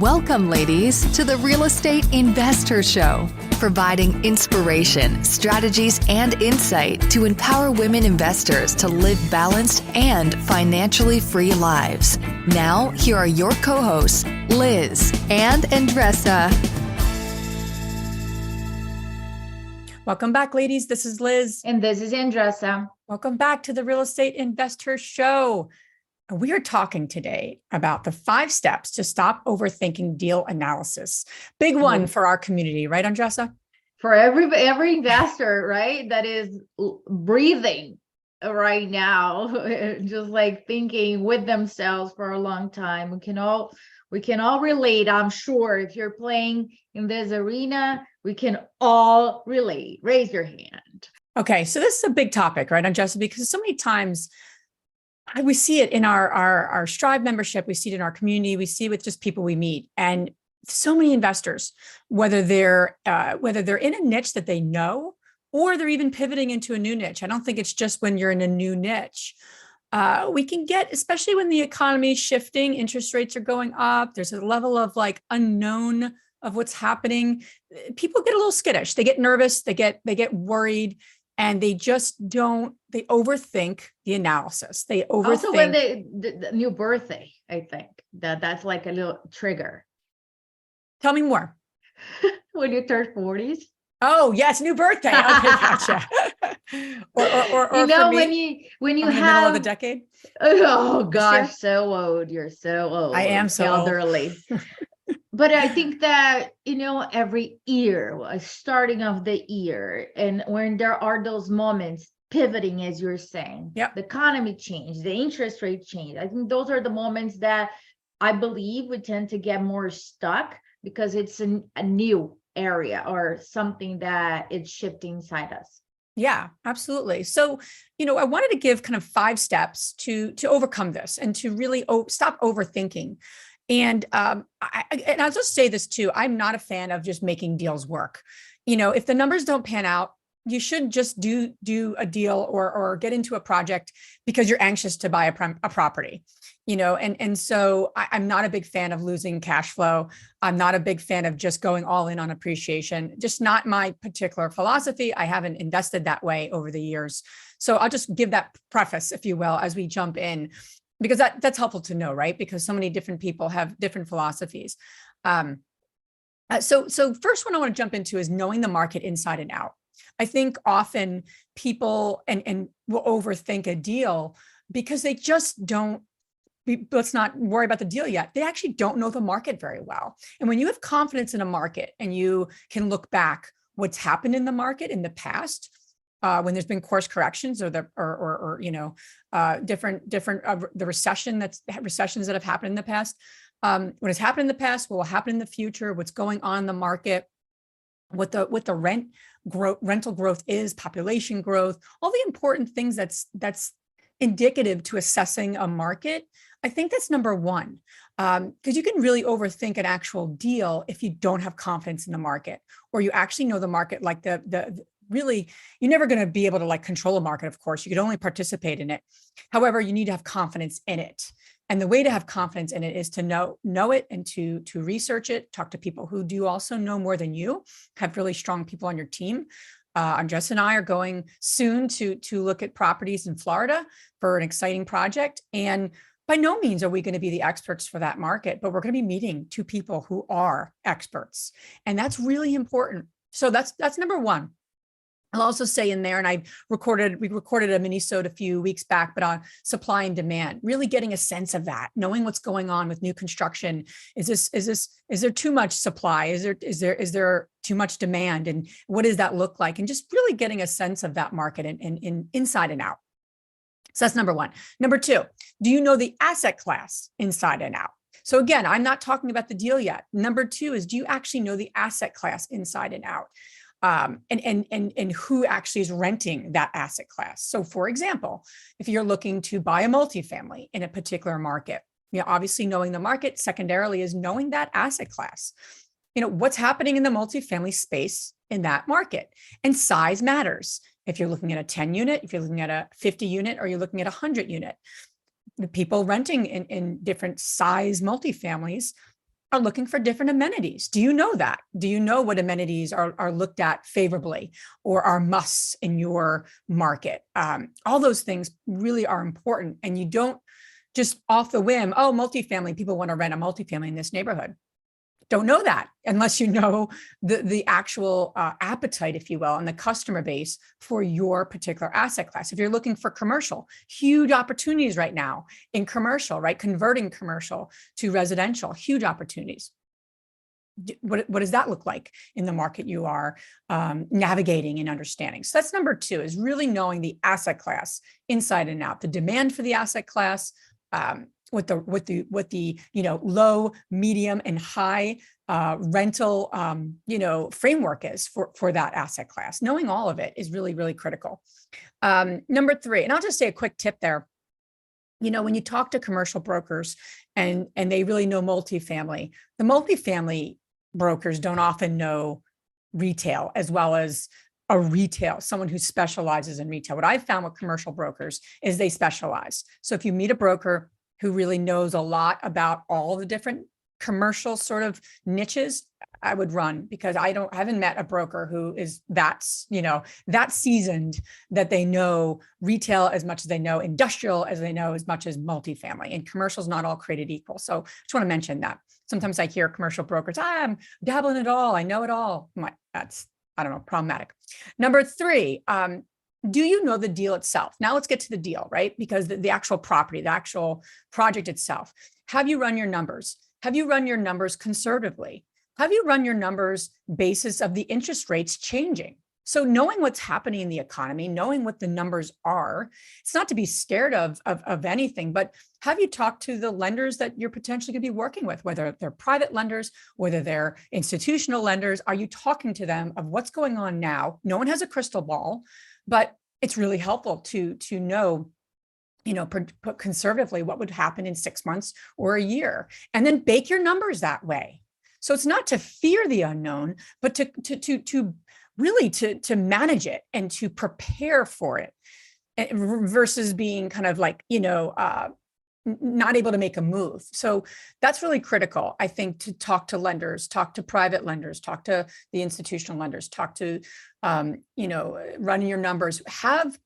Welcome, ladies, to the Real Estate InvestHER Show, providing inspiration, strategies, and insight to empower women investors to live balanced and financially free lives. Now, here are your co-hosts, Liz and Andresa. Welcome back, ladies. This is Liz. And this is Andresa. Welcome back to the Real Estate InvestHER Show. We are talking today about the 5 steps to stop overthinking deal analysis. Big one for our community, right, Andresa? For every investor, right, that is breathing right now, just like thinking with themselves for a long time. We can all relate, I'm sure. If you're playing in this arena, we can all relate. Raise your hand. Okay, so this is a big topic, right, Andresa, because so many times we see it in our Strive membership, we see it in our community, we see it with just people we meet, and so many investors, whether they're in a niche that they know, or they're even pivoting into a new niche. I don't think it's just when you're in a new niche. We can get, especially when the economy is shifting, interest rates are going up, there's a level of like unknown of what's happening. People get a little skittish, they get nervous, they get worried. And they overthink the analysis. They overthink. Also when the new birthday, I think that's like a little trigger. Tell me more. When you turn 40s. Oh, yes, new birthday. Okay, gotcha. or you know, me, when you have the middle of the decade. Oh gosh, so old. You're so old. I am so elderly. But I think that, every year, starting of the year, and when there are those moments pivoting, as you're saying, the economy changed, the interest rate changed. I think those are the moments that I believe we tend to get more stuck because it's a new area or something that is shifting inside us. Yeah, absolutely. So, I wanted to give kind of 5 steps to overcome this and to really stop overthinking. And I'll just say this too, I'm not a fan of just making deals work. If the numbers don't pan out, you should just do a deal or get into a project because you're anxious to buy a property, and so I'm not a big fan of losing cash flow. I'm not a big fan of just going all in on appreciation, just not my particular philosophy. I haven't invested that way over the years. So I'll just give that preface, if you will, as we jump in. Because that's helpful to know, right? Because so many different people have different philosophies. So first one I want to jump into is knowing the market inside and out. I think often people and will overthink a deal because they just don't. Let's not worry about the deal yet. They actually don't know the market very well. And when you have confidence in a market and you can look back what's happened in the market in the past, when there's been course corrections or the recessions that have happened in the past, what has happened in the past, what will happen in the future, what's going on in the market, what the rental growth is, population growth, all the important things that's indicative to assessing a market. I think that's number one, because you can really overthink an actual deal if you don't have confidence in the market, or you actually know the market like really, you're never going to be able to like control a market, of course. You could only participate in it. However, you need to have confidence in it. And the way to have confidence in it is to know it and to research it, talk to people who do also know more than you, have really strong people on your team. Andresa and I are going soon to look at properties in Florida for an exciting project. And by no means are we going to be the experts for that market, but we're going to be meeting 2 people who are experts. And that's really important. So that's number one. I'll also say in there, and we recorded a minisode a few weeks back, but on supply and demand, really getting a sense of that, knowing what's going on with new construction. Is there too much supply? Is there too much demand? And what does that look like? And just really getting a sense of that market in inside and out. So that's number one. Number 2, do you know the asset class inside and out? So again, I'm not talking about the deal yet. Number 2 is, do you actually know the asset class inside and out? And who actually is renting that asset class. So for example, if you're looking to buy a multifamily in a particular market, obviously knowing the market secondarily is knowing that asset class. What's happening in the multifamily space in that market, and size matters. If you're looking at a 10 unit, if you're looking at a 50 unit, or you're looking at a 100 unit, the people renting in different size multifamilies are looking for different amenities. Do you know that? Do you know what amenities are looked at favorably or are musts in your market? All those things really are important. And you don't just off the whim, oh, multifamily, people want to rent a multifamily in this neighborhood. Don't know that unless you know the actual appetite, if you will, and the customer base for your particular asset class. If you're looking for commercial, huge opportunities right now in commercial, right? Converting commercial to residential, huge opportunities. What does that look like in the market you are navigating and understanding? So that's number 2, is really knowing the asset class inside and out, the demand for the asset class, what the low, medium, and high rental framework is for that asset class. Knowing all of it is really, really critical. Number 3, and I'll just say a quick tip there. When you talk to commercial brokers and they really know multifamily, the multifamily brokers don't often know retail as well as someone who specializes in retail. What I've found with commercial brokers is they specialize. So if you meet a broker who really knows a lot about all the different commercial sort of niches, I would run, because I haven't met a broker who is that seasoned that they know retail as much as they know industrial, as they know as much as multifamily, and commercial is not all created equal. So I just want to mention that. Sometimes I hear commercial brokers, I'm dabbling it all, I know it all. That's, I don't know, problematic. Number 3, do you know the deal itself? Now let's get to the deal, right? Because the actual property, the actual project itself. Have you run your numbers? Have you run your numbers conservatively? Have you run your numbers basis of the interest rates changing? So knowing what's happening in the economy, knowing what the numbers are, it's not to be scared of anything, but have you talked to the lenders that you're potentially going to be working with, whether they're private lenders, whether they're institutional lenders? Are you talking to them of what's going on now? No one has a crystal ball, but it's really helpful to know, put conservatively what would happen in 6 months or a year, and then bake your numbers that way. So it's not to fear the unknown, but to really to manage it and to prepare for it, versus being kind of like, not able to make a move. So that's really critical, I think, to talk to lenders, talk to private lenders, talk to the institutional lenders, talk to, running your numbers, have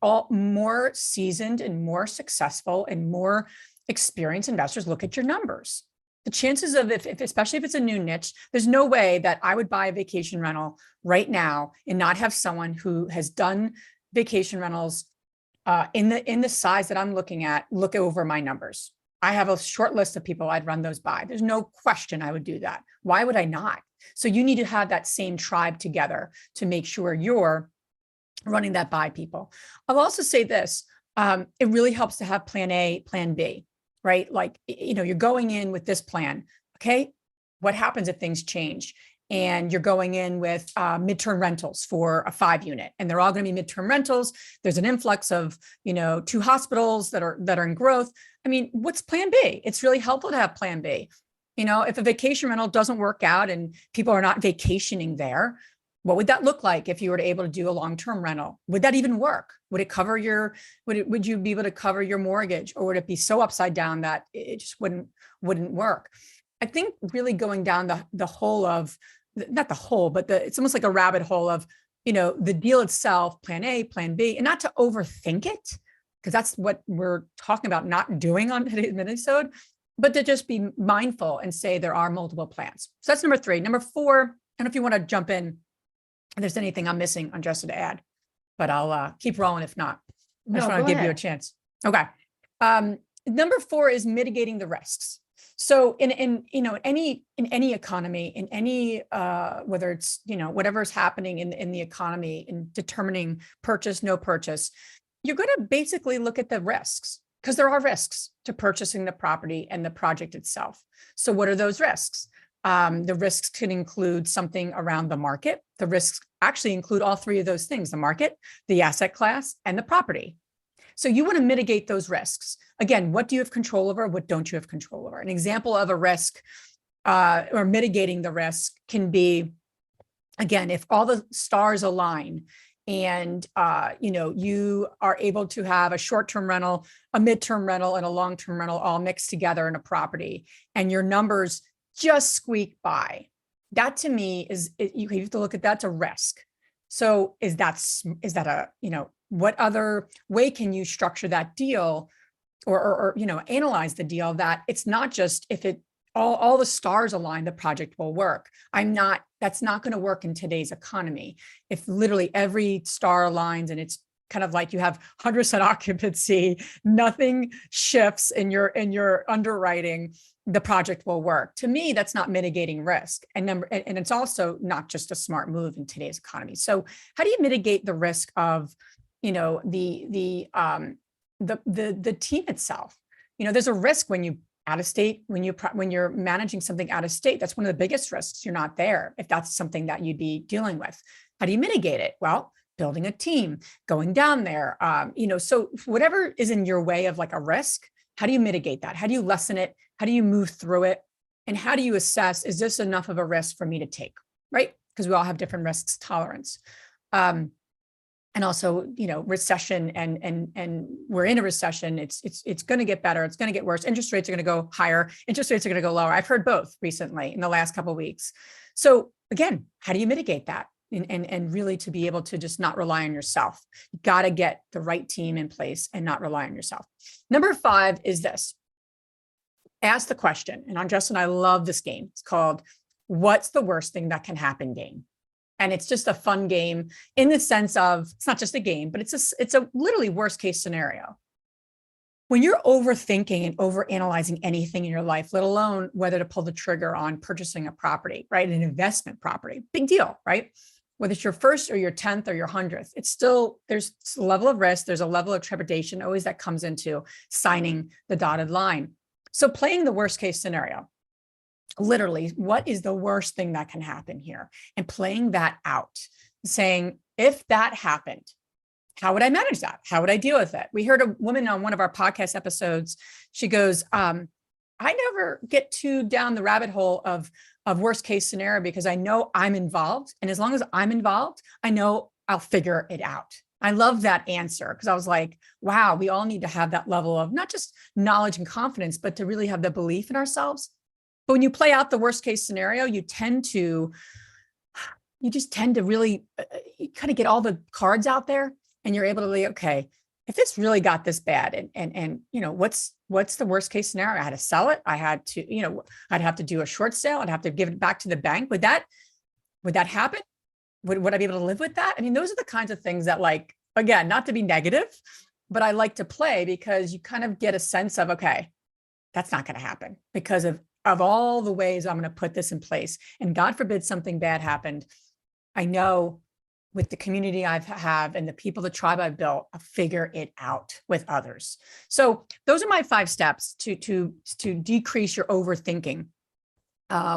all more seasoned and more successful and more experienced investors look at your numbers. The chances of, especially if it's a new niche, there's no way that I would buy a vacation rental right now and not have someone who has done vacation rentals in the size that I'm looking at, look over my numbers. I have a short list of people I'd run those by. There's no question I would do that. Why would I not? So you need to have that same tribe together to make sure you're running that by people. I'll also say this, it really helps to have plan A, plan B. Right? Like, you're going in with this plan. Okay. What happens if things change? And you're going in with midterm rentals for a 5-unit, and they're all going to be midterm rentals. There's an influx of, 2 hospitals that are in growth. I mean, what's plan B? It's really helpful to have plan B. If a vacation rental doesn't work out and people are not vacationing there, what would that look like if you were able to do a long-term rental? Would that even work? Would it cover would you be able to cover your mortgage, or would it be so upside down that it just wouldn't work? I think really going down the hole of, not the hole, but it's almost like a rabbit hole of, the deal itself, plan A, plan B, and not to overthink it, because that's what we're talking about not doing on today's minisode, but to just be mindful and say there are multiple plans. So that's number 3. Number 4, I don't know if you want to jump in, if there's anything I'm missing, Andresa, to add, but I'll keep rolling if not. I just want to give you a chance. Okay. Number 4 is mitigating the risks. So in any economy, in any whether it's whatever's happening in the economy, in determining purchase, no purchase, you're going to basically look at the risks, because there are risks to purchasing the property and the project itself. So what are those risks? The risks can include something around the market. The risks actually include all 3 of those things: the market, the asset class, and the property. So you want to mitigate those risks. Again, what do you have control over? What don't you have control over? An example of a risk or mitigating the risk can be, again, if all the stars align and you are able to have a short-term rental, a midterm rental, and a long-term rental all mixed together in a property, and your numbers just squeak by. That to me you have to look at that's a risk. So is that a, what other way can you structure that deal or analyze the deal that it's not just if all the stars align, the project will work. That's not going to work in today's economy. If literally every star aligns and it's kind of like you have 100% occupancy, nothing shifts in your underwriting, the project will work. To me, that's not mitigating risk. And it's also not just a smart move in today's economy. So how do you mitigate the risk of, the team itself? There's a risk when you out of state, when you're managing something out of state. That's one of the biggest risks. You're not there if that's something that you'd be dealing with. How do you mitigate it? Well, building a team, going down there, so whatever is in your way of like a risk, how do you mitigate that? How do you lessen it? How do you move through it? And how do you assess, is this enough of a risk for me to take, right? Because we all have different risks tolerance. And also, recession and we're in a recession. It's going to get better. It's going to get worse. Interest rates are going to go higher. Interest rates are going to go lower. I've heard both recently in the last couple of weeks. So again, how do you mitigate that? And really to be able to just not rely on yourself. You got to get the right team in place and not rely on yourself. Number 5 is this. Ask the question. And Andresa and I love this game. It's called What's the Worst Thing That Can Happen game. And it's just a fun game in the sense of, it's not just a game, but it's a literally worst case scenario. When you're overthinking and overanalyzing anything in your life, let alone whether to pull the trigger on purchasing a property, right? An investment property, big deal, right? Whether it's your first or your 10th or your 100th, it's still, there's a level of risk. There's a level of trepidation always that comes into signing the dotted line. So playing the worst case scenario, literally, what is the worst thing that can happen here? And playing that out, saying, if that happened, how would I manage that? How would I deal with it? We heard a woman on one of our podcast episodes. She goes, I never get too down the rabbit hole of worst case scenario because I know I'm involved. And as long as I'm involved, I know I'll figure it out. I love that answer because I was like, wow, we all need to have that level of not just knowledge and confidence, but to really have the belief in ourselves. But when you play out the worst case scenario, you just tend to really kind of get all the cards out there and you're able to be, okay, if this really got this bad and what's the worst case scenario? I had to sell it. I had to, I'd have to do a short sale. I'd have to give it back to the bank. Would that happen? Would I be able to live with that? I mean, those are the kinds of things that, like, again, not to be negative, but I like to play because you kind of get a sense of, okay, that's not going to happen because of all the ways I'm going to put this in place. And God forbid something bad happened. I know with the community I have and the people, the tribe I've built, I'll figure it out with others. So those are my 5 steps to decrease your overthinking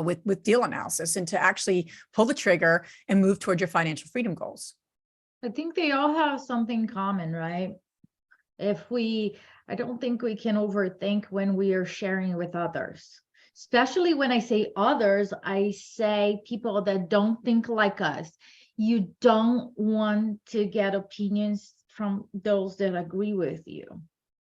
with deal analysis and to actually pull the trigger and move toward your financial freedom goals. I think they all have something common, right? I don't think we can overthink when we are sharing with others. Especially when I say others, I say people that don't think like us. You don't want to get opinions from those that agree with you,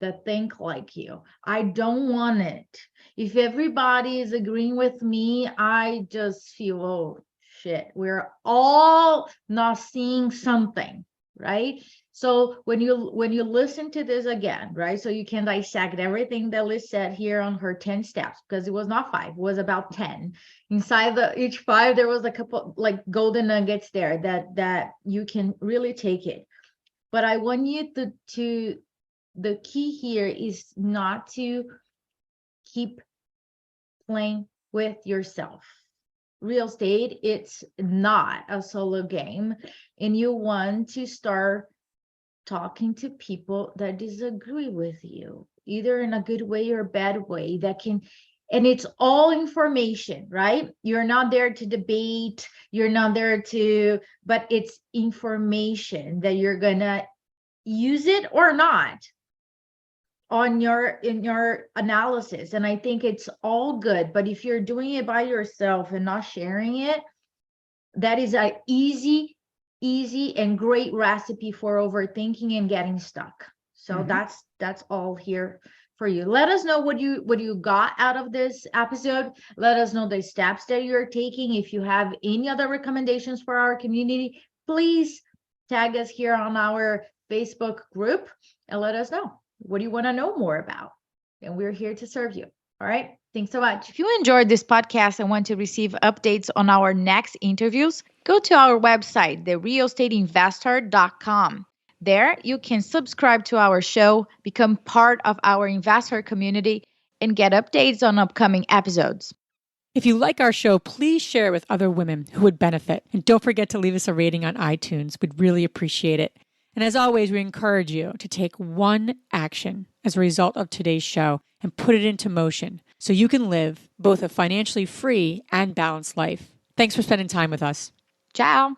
that think like you. I don't want it. If everybody is agreeing with me, I just feel, oh shit, we're all not seeing something, right? So when you listen to this again, right? So you can dissect everything that Liz said here on her 10 steps, because it was not 5, it was about 10. Inside each 5, there was a couple like golden nuggets there that you can really take it. But I want you to the key here is not to keep playing with yourself. Real estate, it's not a solo game, and you want to start talking to people that disagree with you, either in a good way or a bad way, and it's all information, right? You're not there to debate, but it's information that you're gonna use it or not in your analysis. And I think it's all good, but if you're doing it by yourself and not sharing it, that is an easy easy and great recipe for overthinking and getting stuck. So that's all here for you. Let us know what you got out of this episode. Let us know the steps that you're taking. If you have any other recommendations for our community, please tag us here on our Facebook group and let us know what do you want to know more about. And we're here to serve you. All right. Thanks so much. If you enjoyed this podcast and want to receive updates on our next interviews, go to our website, therealestateinvestor.com. There, you can subscribe to our show, become part of our investor community, and get updates on upcoming episodes. If you like our show, please share it with other women who would benefit. And don't forget to leave us a rating on iTunes. We'd really appreciate it. And as always, we encourage you to take one action as a result of today's show and put it into motion so you can live both a financially free and balanced life. Thanks for spending time with us. Ciao.